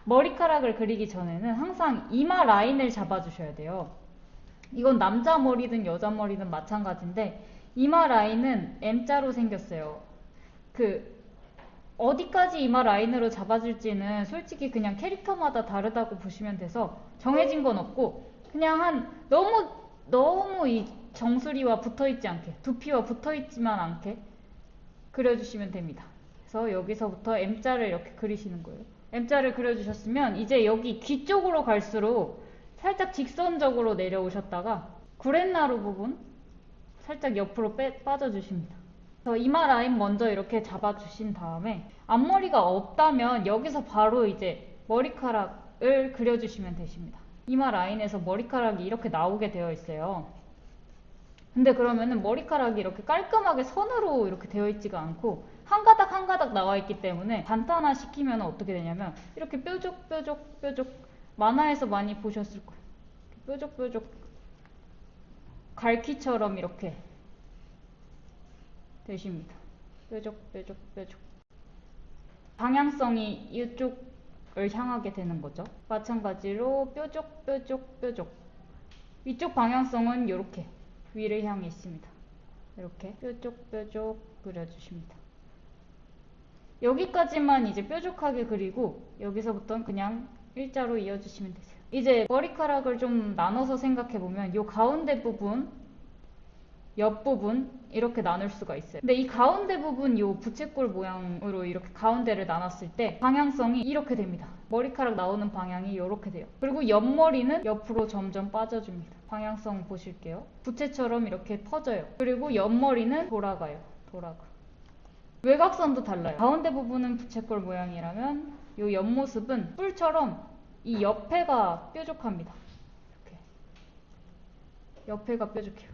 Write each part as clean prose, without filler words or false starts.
머리카락을 그리기 전에는 항상 이마 라인을 잡아주셔야 돼요. 이건 남자 머리든 여자 머리든 마찬가지인데 이마 라인은 M자로 생겼어요. 어디까지 이마 라인으로 잡아줄지는 솔직히 그냥 캐릭터마다 다르다고 보시면 돼서 정해진 건 없고 그냥 너무 이 정수리와 붙어있지 않게, 두피와 붙어있지만 않게 그려주시면 됩니다. 그래서 여기서부터 M자를 이렇게 그리시는 거예요. M자를 그려주셨으면 이제 여기 귀 쪽으로 갈수록 살짝 직선적으로 내려오셨다가 구렛나루 부분 살짝 옆으로 빠져주십니다. 그래서 이마 라인 먼저 이렇게 잡아주신 다음에 앞머리가 없다면 여기서 바로 이제 머리카락을 그려주시면 되십니다. 이마 라인에서 머리카락이 이렇게 나오게 되어 있어요. 근데 그러면은 머리카락이 이렇게 깔끔하게 선으로 이렇게 되어 있지가 않고 한 가닥 한 가닥 나와 있기 때문에 단단화 시키면 어떻게 되냐면 이렇게 뾰족뾰족 만화에서 많이 보셨을 거예요. 뾰족뾰족 갈퀴처럼 이렇게 되십니다. 뾰족 방향성이 이쪽을 향하게 되는 거죠. 마찬가지로 뾰족 이쪽 방향성은 이렇게 위를 향해 있습니다. 이렇게 뾰족 그려주십니다. 여기까지만 이제 뾰족하게 그리고 여기서부터는 그냥 일자로 이어주시면 되세요. 이제 머리카락을 좀 나눠서 생각해보면 이 가운데 부분, 옆부분 이렇게 나눌 수가 있어요. 근데 이 가운데 부분 이 부채꼴 모양으로 이렇게 가운데를 나눴을 때 방향성이 이렇게 됩니다. 머리카락 나오는 방향이 이렇게 돼요. 그리고 옆머리는 옆으로 점점 빠져줍니다. 방향성 보실게요. 부채처럼 이렇게 퍼져요. 그리고 옆머리는 돌아가요. 외곽선도 달라요. 가운데 부분은 부채꼴 모양이라면 이 옆모습은 뿔처럼 이 옆에가 뾰족합니다. 이렇게 옆에가 뾰족해요.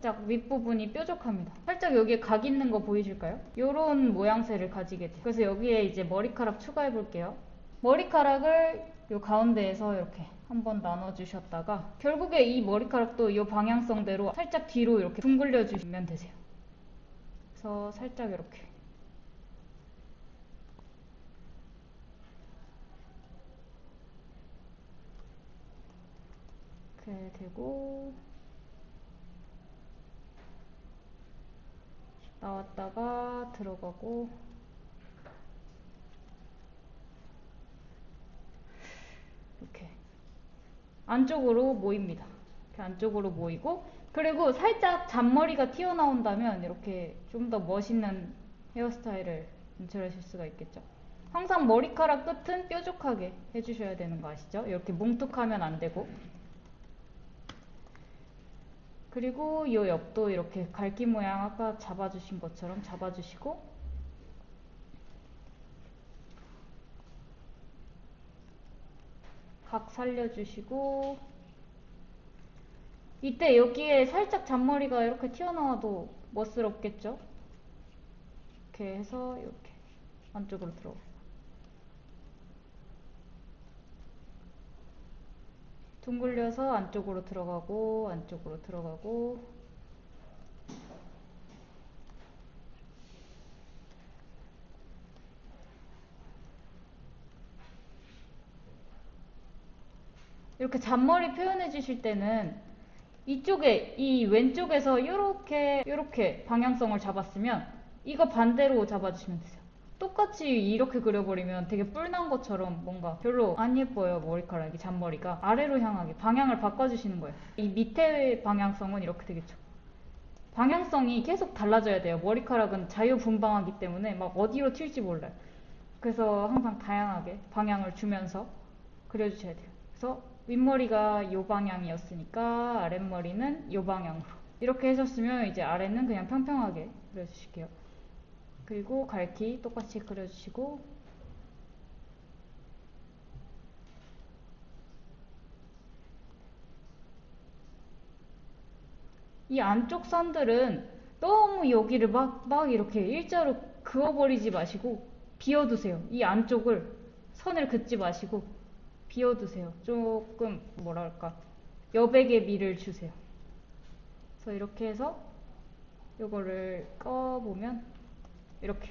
살짝 윗부분이 뾰족합니다. 살짝 여기에 각 있는 거 보이실까요? 요런 모양새를 가지게 돼요. 그래서 여기에 이제 머리카락 추가해 볼게요. 머리카락을 요 가운데에서 이렇게 한번 나눠주셨다가 결국에 이 머리카락도 요 방향성대로 살짝 뒤로 이렇게 둥글려 주시면 되세요. 그래서 살짝 이렇게 되고 나왔다가 들어가고 이렇게 안쪽으로 모입니다. 이렇게 안쪽으로 모이고 그리고 살짝 잔머리가 튀어나온다면 이렇게 좀 더 멋있는 헤어스타일을 연출하실 수가 있겠죠. 항상 머리카락 끝은 뾰족하게 해주셔야 되는 거 아시죠? 이렇게 뭉툭하면 안 되고 그리고 이 옆도 이렇게 갈기 모양 아까 잡아주신 것처럼 잡아주시고 각 살려주시고 이때 여기에 살짝 잔머리가 이렇게 튀어나와도 멋스럽겠죠? 이렇게 해서 이렇게 안쪽으로 들어오고 둥글려서 안쪽으로 들어가고 이렇게 잔머리 표현해 주실 때는 이쪽에 이 왼쪽에서 요렇게 방향성을 잡았으면 이거 반대로 잡아주시면 되세요. 똑같이 이렇게 그려버리면 되게 뿔난 것처럼 뭔가 별로 안 예뻐요. 머리카락이 잔머리가 아래로 향하게 방향을 바꿔주시는 거예요. 이 밑에 방향성은 이렇게 되겠죠. 방향성이 계속 달라져야 돼요. 머리카락은 자유분방하기 때문에 막 어디로 튈지 몰라요. 그래서 항상 다양하게 방향을 주면서 그려주셔야 돼요. 그래서 윗머리가 요 방향이었으니까 아랫머리는 요 방향으로 이렇게 해줬으면 이제 아래는 그냥 평평하게 그려주실게요. 그리고 갈기 똑같이 그려주시고 이 안쪽 선들은 너무 여기를 막 이렇게 일자로 그어버리지 마시고 비워두세요. 이 안쪽을 선을 긋지 마시고 비워두세요. 조금 뭐랄까 여백의 미를 주세요. 그래서 이렇게 해서 이거를 꺼보면 이렇게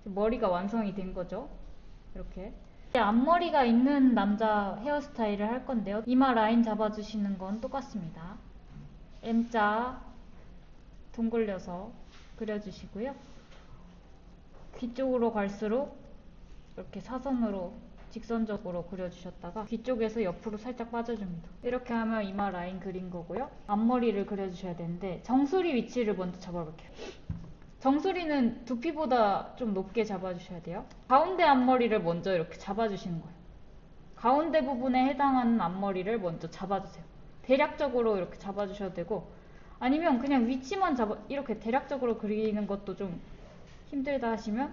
머리가 완성이 된 거죠. 이렇게 이제 앞머리가 있는 남자 헤어스타일을 할 건데요. 이마 라인 잡아주시는 건 똑같습니다. M자 둥글려서 그려주시고요. 귀 쪽으로 갈수록 이렇게 사선으로 직선적으로 그려주셨다가 귀 쪽에서 옆으로 살짝 빠져줍니다. 이렇게 하면 이마 라인 그린 거고요. 앞머리를 그려주셔야 되는데 정수리 위치를 먼저 잡아볼게요. 정수리는 두피보다 좀 높게 잡아주셔야 돼요. 가운데 앞머리를 먼저 이렇게 잡아주시는 거예요. 가운데 부분에 해당하는 앞머리를 먼저 잡아주세요. 대략적으로 이렇게 잡아주셔도 되고, 아니면 그냥 위치만 이렇게 대략적으로 그리는 것도 좀 힘들다 하시면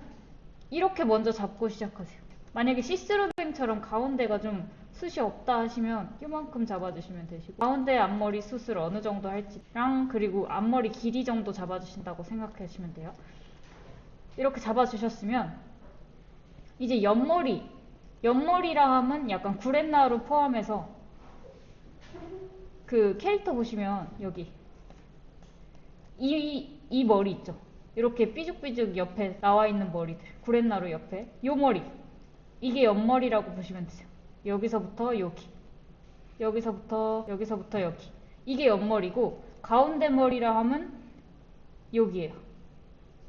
이렇게 먼저 잡고 시작하세요. 만약에 시스루뱅처럼 가운데가 좀 숱이 없다 하시면 이만큼 잡아주시면 되시고, 가운데 앞머리 숱을 어느 정도 할지랑 그리고 앞머리 길이 정도 잡아주신다고 생각하시면 돼요. 이렇게 잡아주셨으면 이제 옆머리라 하면 약간 구렛나루 포함해서 그 캐릭터 보시면 여기 이 머리 있죠? 이렇게 삐죽삐죽 옆에 나와 있는 머리들, 구렛나루 옆에 요 머리, 이게 옆머리라고 보시면 되세요. 여기서부터 여기, 여기서부터 여기, 이게 옆머리고, 가운데 머리라 하면 여기에요.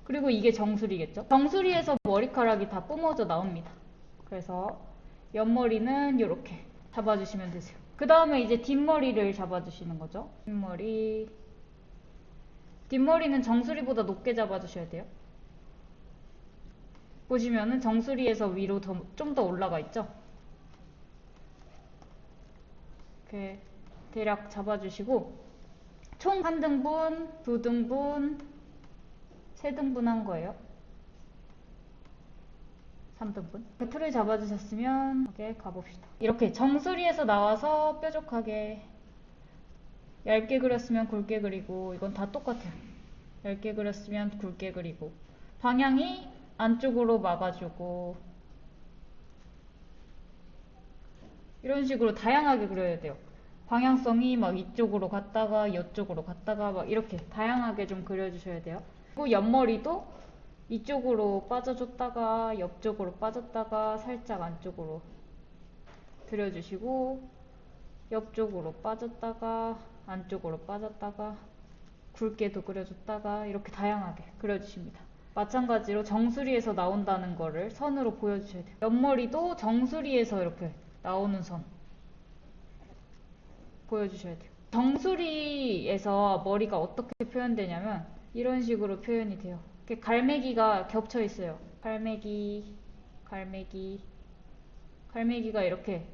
그리고 이게 정수리겠죠? 정수리에서 머리카락이 다 뿜어져 나옵니다. 그래서 옆머리는 이렇게 잡아주시면 되세요. 그 다음에 이제 뒷머리를 잡아주시는 거죠. 뒷머리는 정수리보다 높게 잡아주셔야 돼요. 보시면은 정수리에서 위로 좀 더 올라가 있죠? 이렇게 대략 잡아주시고, 총 1등분, 2등분, 3등분 한 거예요. 3등분. 틀을 잡아주셨으면 이렇게 가봅시다. 이렇게 정수리에서 나와서 뾰족하게, 얇게 그렸으면 굵게 그리고, 이건 다 똑같아요. 얇게 그렸으면 굵게 그리고, 방향이 안쪽으로 막아주고, 이런 식으로 다양하게 그려야 돼요. 방향성이 막 이쪽으로 갔다가 이쪽으로 갔다가 막 이렇게 다양하게 좀 그려주셔야 돼요. 그리고 옆머리도 이쪽으로 빠져줬다가 옆쪽으로 빠졌다가 살짝 안쪽으로 들여주시고, 옆쪽으로 빠졌다가 안쪽으로 빠졌다가 굵게도 그려줬다가 이렇게 다양하게 그려주십니다. 마찬가지로 정수리에서 나온다는 거를 선으로 보여주셔야 돼요. 옆머리도 정수리에서 이렇게 나오는 선 보여주셔야 돼요. 정수리에서 머리가 어떻게 표현되냐면 이런 식으로 표현이 돼요. 이렇게 갈매기가 겹쳐 있어요. 갈매기가 이렇게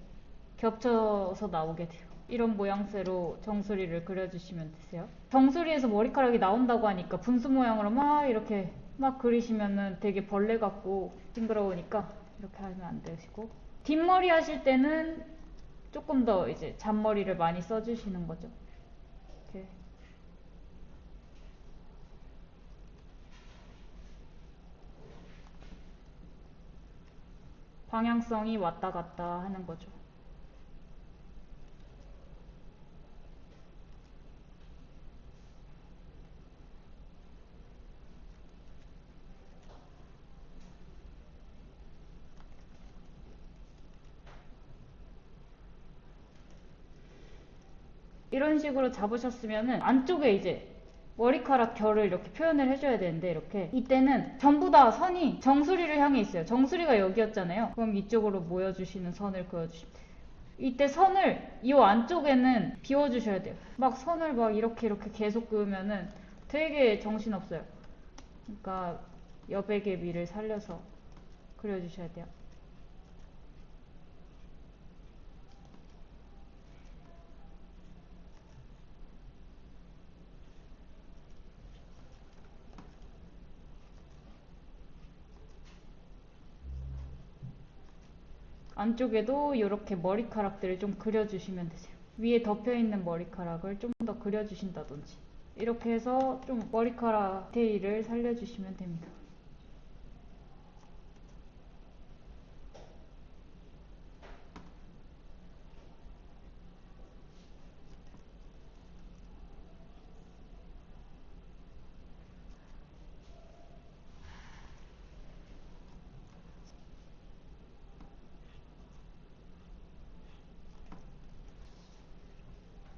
겹쳐서 나오게 돼요. 이런 모양새로 정수리를 그려주시면 되세요. 정수리에서 머리카락이 나온다고 하니까 분수 모양으로 막 이렇게 막 그리시면은 되게 벌레 같고 징그러우니까 이렇게 하면 안 되시고, 뒷머리 하실 때는 조금 더 이제 잔머리를 많이 써주시는 거죠. 이렇게. 방향성이 왔다 갔다 하는 거죠. 이런 식으로 잡으셨으면은 안쪽에 이제 머리카락 결을 이렇게 표현을 해줘야 되는데, 이렇게 이때는 전부 다 선이 정수리를 향해 있어요. 정수리가 여기였잖아요. 그럼 이쪽으로 모여주시는 선을 그어주시면 돼요. 이때 선을 이 안쪽에는 비워주셔야 돼요. 막 선을 막 이렇게 계속 그으면은 되게 정신없어요. 그러니까 여백의 미를 살려서 그려주셔야 돼요. 안쪽에도 이렇게 머리카락들을 좀 그려주시면 되세요. 위에 덮여있는 머리카락을 좀 더 그려주신다든지, 이렇게 해서 좀 머리카락 디테일을 살려주시면 됩니다.